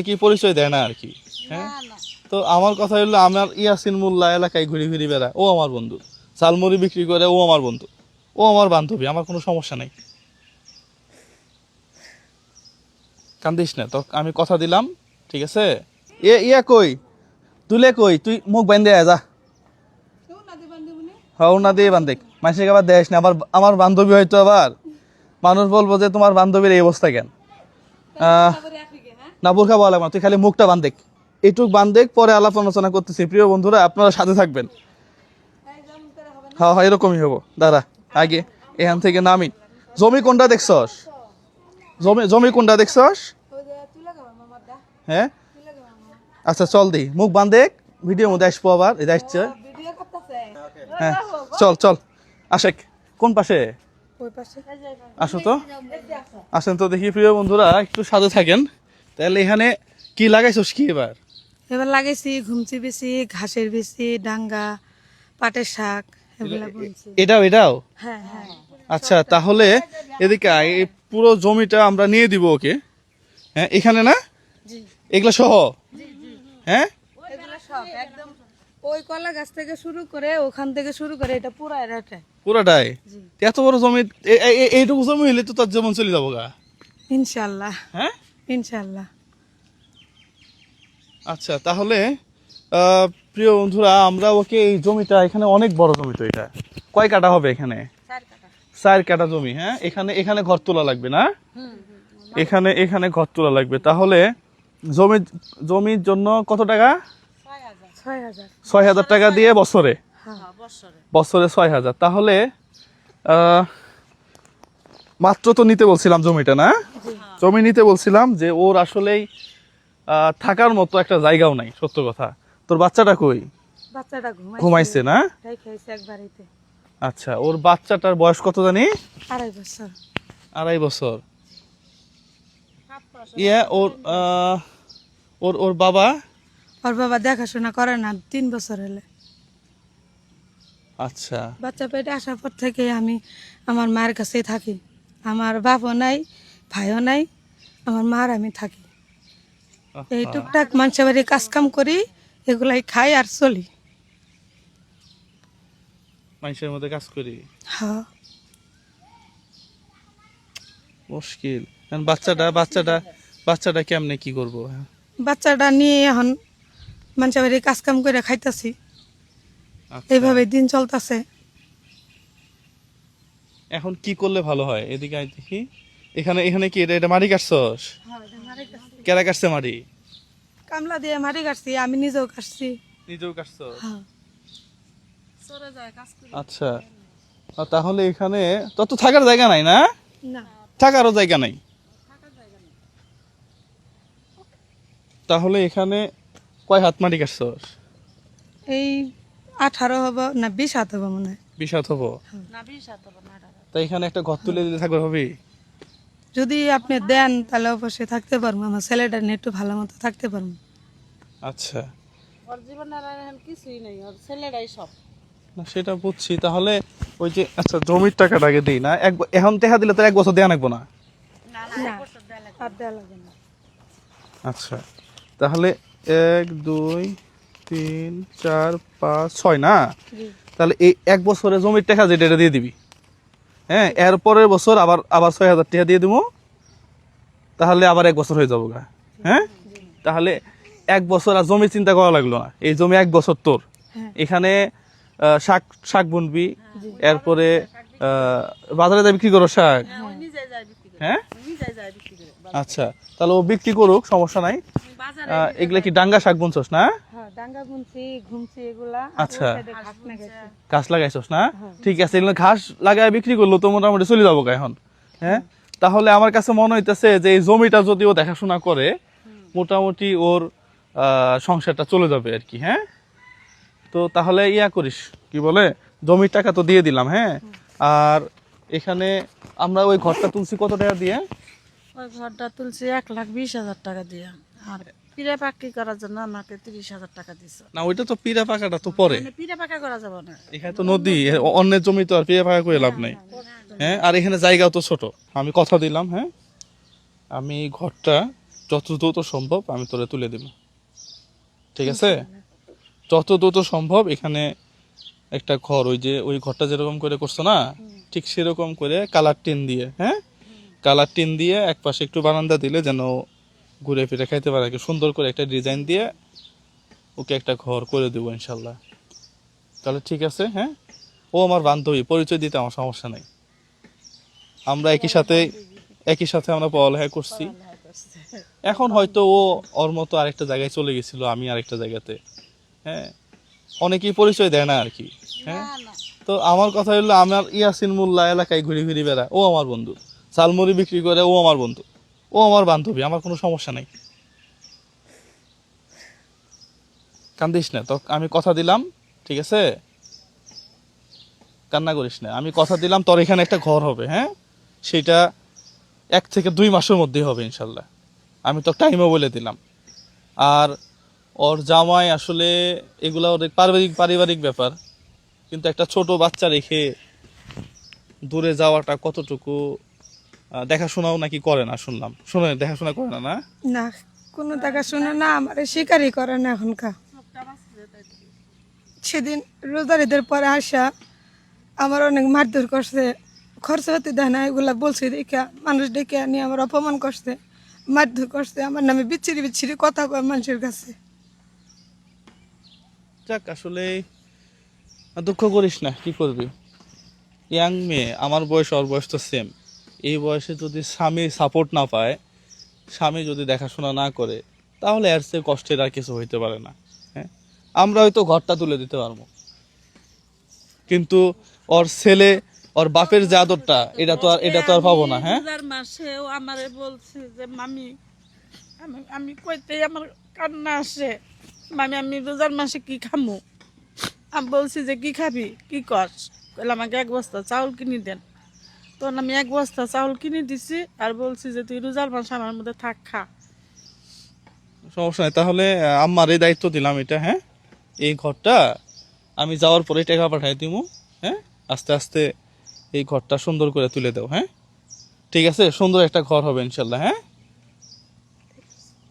কি পরিচয় দেয় না আর কি। হ্যাঁ, তো আমার কথা হলো আমার ইয়াসিন মোল্লা এলাকায় ঘুরে ঘুরে বেড়ায়, ও আমার বন্ধু। ঝালমুড়ি বিক্রি করে, ও আমার বন্ধু। ও আমার বান্ধবী, আমার কোনো সমস্যা নেই। কান্দিস না, তো আমি কথা দিলাম, ঠিক আছে? ইয়া কই তুলে কই, তুই মুখ বান্ধে যা। হ্যাঁ, না দিয়ে বান্ধে, মানুষকে আবার দেশ না, আবার আমার বান্ধবী হয়তো আবার মানুষ বলবো যে তোমার বান্ধবীর এই অবস্থা কেন। না, বোরখা বলা না, তুই খালি মুখটা বান্ধে, এইটুক বান্ধে, পরে আলাপ আলোচনা করতেছি। প্রিয় বন্ধুরা, আপনারা সাথে থাকবেন। হ্যাঁ হ্যাঁ, এরকমই হবো। দাঁড়া, আগে এখান থেকে নামি। জমি কোনটা দেখছস? জমি কোনটা দেখছস? হ্যাঁ, আচ্ছা চল দি, মুখ বান্ধে, ভিডিও মধ্যে আসবো আবার। এটা আসছে, হ্যাঁ চল চল। আশেক কোন পাশে? আসো তো, আসেন তো দেখি। প্রিয় বন্ধুরা, একটু সাথে থাকেন। তাহলে এখানে কি লাগাইছস কি এবার? এবার লাগাইছি ঘুমচি বেশি, ঘাসের বেশি, ডাঙ্গা, পাটের শাক, এগুলা বুনছি। এটাও? হ্যাঁ হ্যাঁ। আচ্ছা, তাহলে এদিকে আয়, এই পুরো জমিটা আমরা নিয়ে দিব ওকে। হ্যাঁ, এখানে না এগুলা সহ? হ্যাঁ, এগুলা সব একদম ওই কলা গাছ থেকে শুরু করে, ওখান থেকে শুরু করে, এটা পুরা এটা পুরাটাই? এত বড় জমি, এইটুকু জমি হইলে তো তার যেমন চলে যাবো গা। ইনশাল্লাহ। হ্যাঁ, ইনশাল্লাহ। আচ্ছা, তাহলে প্রিয় বন্ধুরা, আমরা ওকে এই জমিটা, এখানে অনেক বড় জমি তো, এটা কয় কাটা হবে? এখানে 4 কাটা জমি। হ্যাঁ, এখানে ঘর তোলা লাগবে না? এখানে ঘর তোলা লাগবে। তাহলে জমির জন্য কত টাকা? 6,000 টাকা দিয়ে বছরে? বছরে 6,000। তাহলে মাত্র তো নিতে বলছিলাম জমিটা, না? জমি নিতে বলছিলাম যে ওর আসলেই থাকার মতো একটা জায়গাও নাই, সত্য কথা। তোর বাচ্চাটা কই? বাচ্চাটা ঘুমাইছে না? একবারেতে। আচ্ছা, ওর বাচ্চাটার বয়স কত জানি? 2.5 বছর। 2.5 বছর। ইয়া ওর বাবা? ওর বাবা দেখাশোনা করে না 3 বছর হলে। আচ্ছা, বাচ্চা পেটে আসার পর থেকে আমি আমার মায়ের কাছেই থাকি। আমার বাপও নাই, ভাইও নাই, আমার মার আমি থাকি। এই টুকটাক মানুষের বাড়ি কাজ কাম করি, এগুলাই খাই আর চলি। মানুষের মধ্যে কাজ করি? হ্যাঁ। মুশকিল। বাচ্চাটা কেমনে কি করবো? বাচ্চাটা নিয়ে এখন মানুষের বাড়ি কাজ কাম করে খাইতেছি, আচ্ছা, এইভাবে দিন চলতেছে। এখন কি করলে ভালো হয়? এদিকে আয় দেখি। এখানে কি এটা মাটি কাটছস? কেরা কাটছে মাটি? কামলা দিয়ে মাটি কাটছি, আমি নিজেও কাটছি। নিজেও কাটছস? হ্যাঁ। আচ্ছা, তাহলে এখানে তত থাকার জায়গা নাই, না? না, থাকারও জায়গা নাই। তাহলে এখানে কয় হাত মাটি কাটছস? এই 18 হবো না 20 হাত হবো মনে হয়। 20 হাত হবো? তাই এখানে একটা ঘর তুলে দিলে থাকবে, হবে? যদি আপনি দেন তাহলে অবশ্যই থাকতে পারবো, আমার ছেলেটা নিয়ে একটু ভালো মতো থাকতে পারবো। আচ্ছা, ওর জীবনে আর কিছুই নেই, ওর ছেলেটাই সব। না সেটা বুঝছি। তাহলে ওই যে, আচ্ছা জমির টাকাটা আগে দিই না, এখন টাকা দিলে তো 1 বছর দেওয়া লাগবো না? আর দেওয়া লাগবে না। আচ্ছা, তাহলে 1 2 3 4 5 6 না? তাহলে এই 1 বছরে জমির টাকা যেটা এটা দিয়ে দিবি। হ্যাঁ, এর পরের বছর আবার 6,000 টাকা দিয়ে দিব। তাহলে আবার 1 বছর হয়ে যাবো গা। হ্যাঁ, তাহলে 1 বছর আর জমি চিন্তা করা লাগলো না। এই জমি 1 বছর তোর। এখানে শাক বুনবি, এরপরে বাজারে যা বিক্রি করো শাক। হ্যাঁ, আচ্ছা, তাহলে ও বিক্রি করুক, সমস্যা নাই। এগুলা কি ডাঙ্গা শাক বুনছস না? ডাঙ্গা বুনছি, ঘুমছি এগুলা। আচ্ছা, ঘাস লাগাইছস না? ঠিক আছে, এগুলো ঘাস লাগায় বিক্রি করলো তো মোটামুটি চলে যাবো এখন। হ্যাঁ, তাহলে আমার কাছে মনে হইতেছে যে এই জমিটা যদি ও দেখাশোনা করে, মোটামুটি ওর সংসারটা চলে যাবে আর কি। হ্যাঁ, তো তাহলে ইয়া করিস, কি বলে, জমির টাকা তো দিয়ে দিলাম। হ্যাঁ, আর এখানে আমরা ওই ঘরটা তুলছি কত টাকা দিয়ে? ওই ঘরটা তুলছি 1,20,000 টাকা দিয়ে। আর পিড়া পাকি করার জন্য আমাকে 30,000 টাকা দিছে। না, ওইটা তো পিড়া পাকাটা তো পরে। পিড়া পাকা করা যাবে না, এখানে তো নদী, অন্যের জমি তো আর পিড়া পাকা করে লাভ নাই। হ্যাঁ, আর এখানে জায়গাও তো ছোট। আমি কথা দিলাম, হ্যাঁ, আমি ঘরটা যত দ্রুত সম্ভব আমি তোরে তুলে দিব, ঠিক আছে? যত দ্রুত সম্ভব এখানে একটা ঘর, ওই যে ওই ঘরটা যেরকম করে করছো না, ঠিক সেরকম করে কালার টিন দিয়ে, হ্যাঁ, কালার টিন দিয়ে এক পাশে একটু বারান্দা দিলে যেন ঘুরে ফিরে খাইতে পারে, সুন্দর করে একটা ডিজাইন দিয়ে ওকে একটা ঘর করে দেবো ইনশাল্লাহ। তাহলে ঠিক আছে, হ্যাঁ। ও আমার বান্ধবী, পরিচয় দিতে আমার সমস্যা নেই। আমরা একই সাথে আমরা পড়ালেখা করছি। এখন হয়তো ও ওর মতো আরেকটা জায়গায় চলে গেছিল, আমি আরেকটা জায়গাতে, হ্যাঁ, অনেকেই পরিচয় দেয় না আর কি, হ্যাঁ। তো আমার কথা হলো, আমার ইয়াসিন মোল্লা এলাকায় ঘুরে ঘুরে বেড়ায়, ও আমার বন্ধু। চালমুড়ি বিক্রি করে, ও আমার বন্ধু। ও আমার বান্ধবী, আমার কোনো সমস্যা নাই। কান্দিস না, তো আমি কথা দিলাম, ঠিক আছে? কান্না করিস না, আমি কথা দিলাম তোর এখানে একটা ঘর হবে, হ্যাঁ। সেটা 1 থেকে 2 মাসের মধ্যেই হবে ইনশাল্লাহ। আমি তো টাইমও বলে দিলাম। আর ওর জামাই আসলে এগুলা ওর পারিবারিক ব্যাপার, কিন্তু একটা ছোট বাচ্চা রেখে দূরে যাওয়াটা কতটুকু দেখাশোনাও নাকি করে না শুনলাম। শুনে দেখাশোনা করে না, না? না, কোনো দেখাশোনা না, আমার স্বীকারই করে না এখনকার। সেদিন রোজারিদের পরে আসা আমার অনেক মারধর করছে, খরচ হতে দেয় না, এগুলা বলছে দেখে মানুষ ডেকে আনি আমার অপমান করছে, মারধর করছে, আমার নামে বিচ্ছিরি বিচ্ছিরি কথা কয় মানুষের কাছে। যাক, আসলে দুঃখ করিস না, কি করবি? ইয়াং মেয়ে, আমার বয়স ওর বয়স তো সেম। এই বয়সে যদি স্বামী সাপোর্ট না পায়, স্বামী যদি দেখাশোনা না করে, তাহলে এর চেয়ে কষ্টের আর কিছু হইতে পারে না, হ্যাঁ। আমরা হয়তো ঘরটা তুলে দিতে পারবো, কিন্তু ওর ছেলে, ওর বাপের যে আদরটা, এটা তো আর পাবো না, হ্যাঁ। রোজার মাসেও আমারে বলছে যে মামি, আমি কইতেই আমার কান্না আসে, মামি আমি রোজার মাসে কি খামু? আমি বলছি যে কি খাবি, কি কর? কইলে আমাকে 1 বস্তা চাউল কিনে দেন। তখন আমি 1 বস্তা চাউল কিনে দিছি, আর বলছি যে তুই রোজার মাসে আমার মধ্যে থাক, খা। সমস্যা নাই, তাহলে আম্মার এই দায়িত্ব দিলাম এটা, হ্যাঁ। এই ঘরটা আমি যাওয়ার পরে টাকা পাঠাই দিব, হ্যাঁ। আস্তে আস্তে এই ঘরটা সুন্দর করে তুলে দাও, হ্যাঁ। ঠিক আছে, সুন্দর একটা ঘর হবে ইনশাল্লাহ, হ্যাঁ।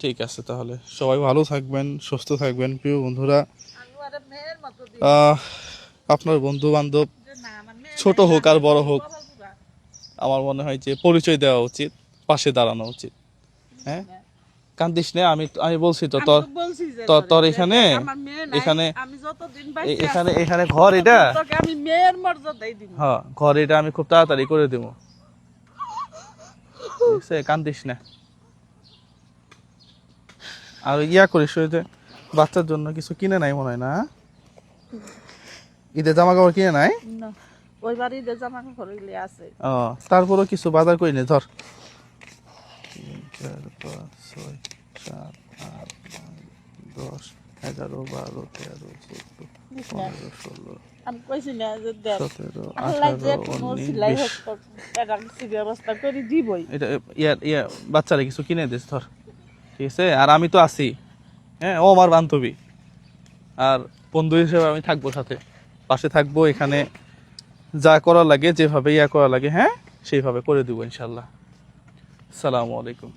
ঠিক আছে, তাহলে সবাই ভালো থাকবেন, সুস্থ থাকবেন প্রিয় বন্ধুরা। আপনার বন্ধু বান্ধব ছোট হোক আর বড় হোক, আমার মনে হয় যে পরিচয় দেওয়া উচিত, পাশে দাঁড়ানো উচিত, হ্যাঁ। কান্দিস না, আমি বলছি তো তোর এখানে এখানে ঘর, এটা আমি মেয়ের মর্যাদাই দিব। হ্যাঁ, ঘর এটা আমি খুব তাড়াতাড়ি করে দেবো, ঠিক আছে? কান্দিস না। আর ইয়া করিস, ওই যে বাচ্চার জন্য কিছু কিনে নাই মনে হয় না? ঈদের জামা কাপড় কিনে নাই? না, ওই বাড়িতে জামা কাপড় গুলি আছে। ও, তারপরও কিছু বাজার করে নে, ধর। 3, 4, 5, 6, 7, 8, 9, 10, 11, 12, 13, 14, 15, 16, আমি কইছি না যে দেখ 17, আল্লাহ যে 18, কোনো 19, সিলাই 20। হোক এটা কিছু ব্যবস্থা করে দিবই। এটা ইয়া বাচ্চারা কিছু কিনে দিস, ধর, ঠিক আছে? আর আমি তো আছি, হ্যাঁ। ও আমার বান্ধবী, আর বন্ধু হিসেবে আমি থাকবো, সাথে পাশে থাকবো। এখানে যা করা লাগে, যেভাবে ইয়া করা লাগে, হ্যাঁ, সেইভাবে করে দেবো ইনশাল্লাহ। আসসালামু আলাইকুম।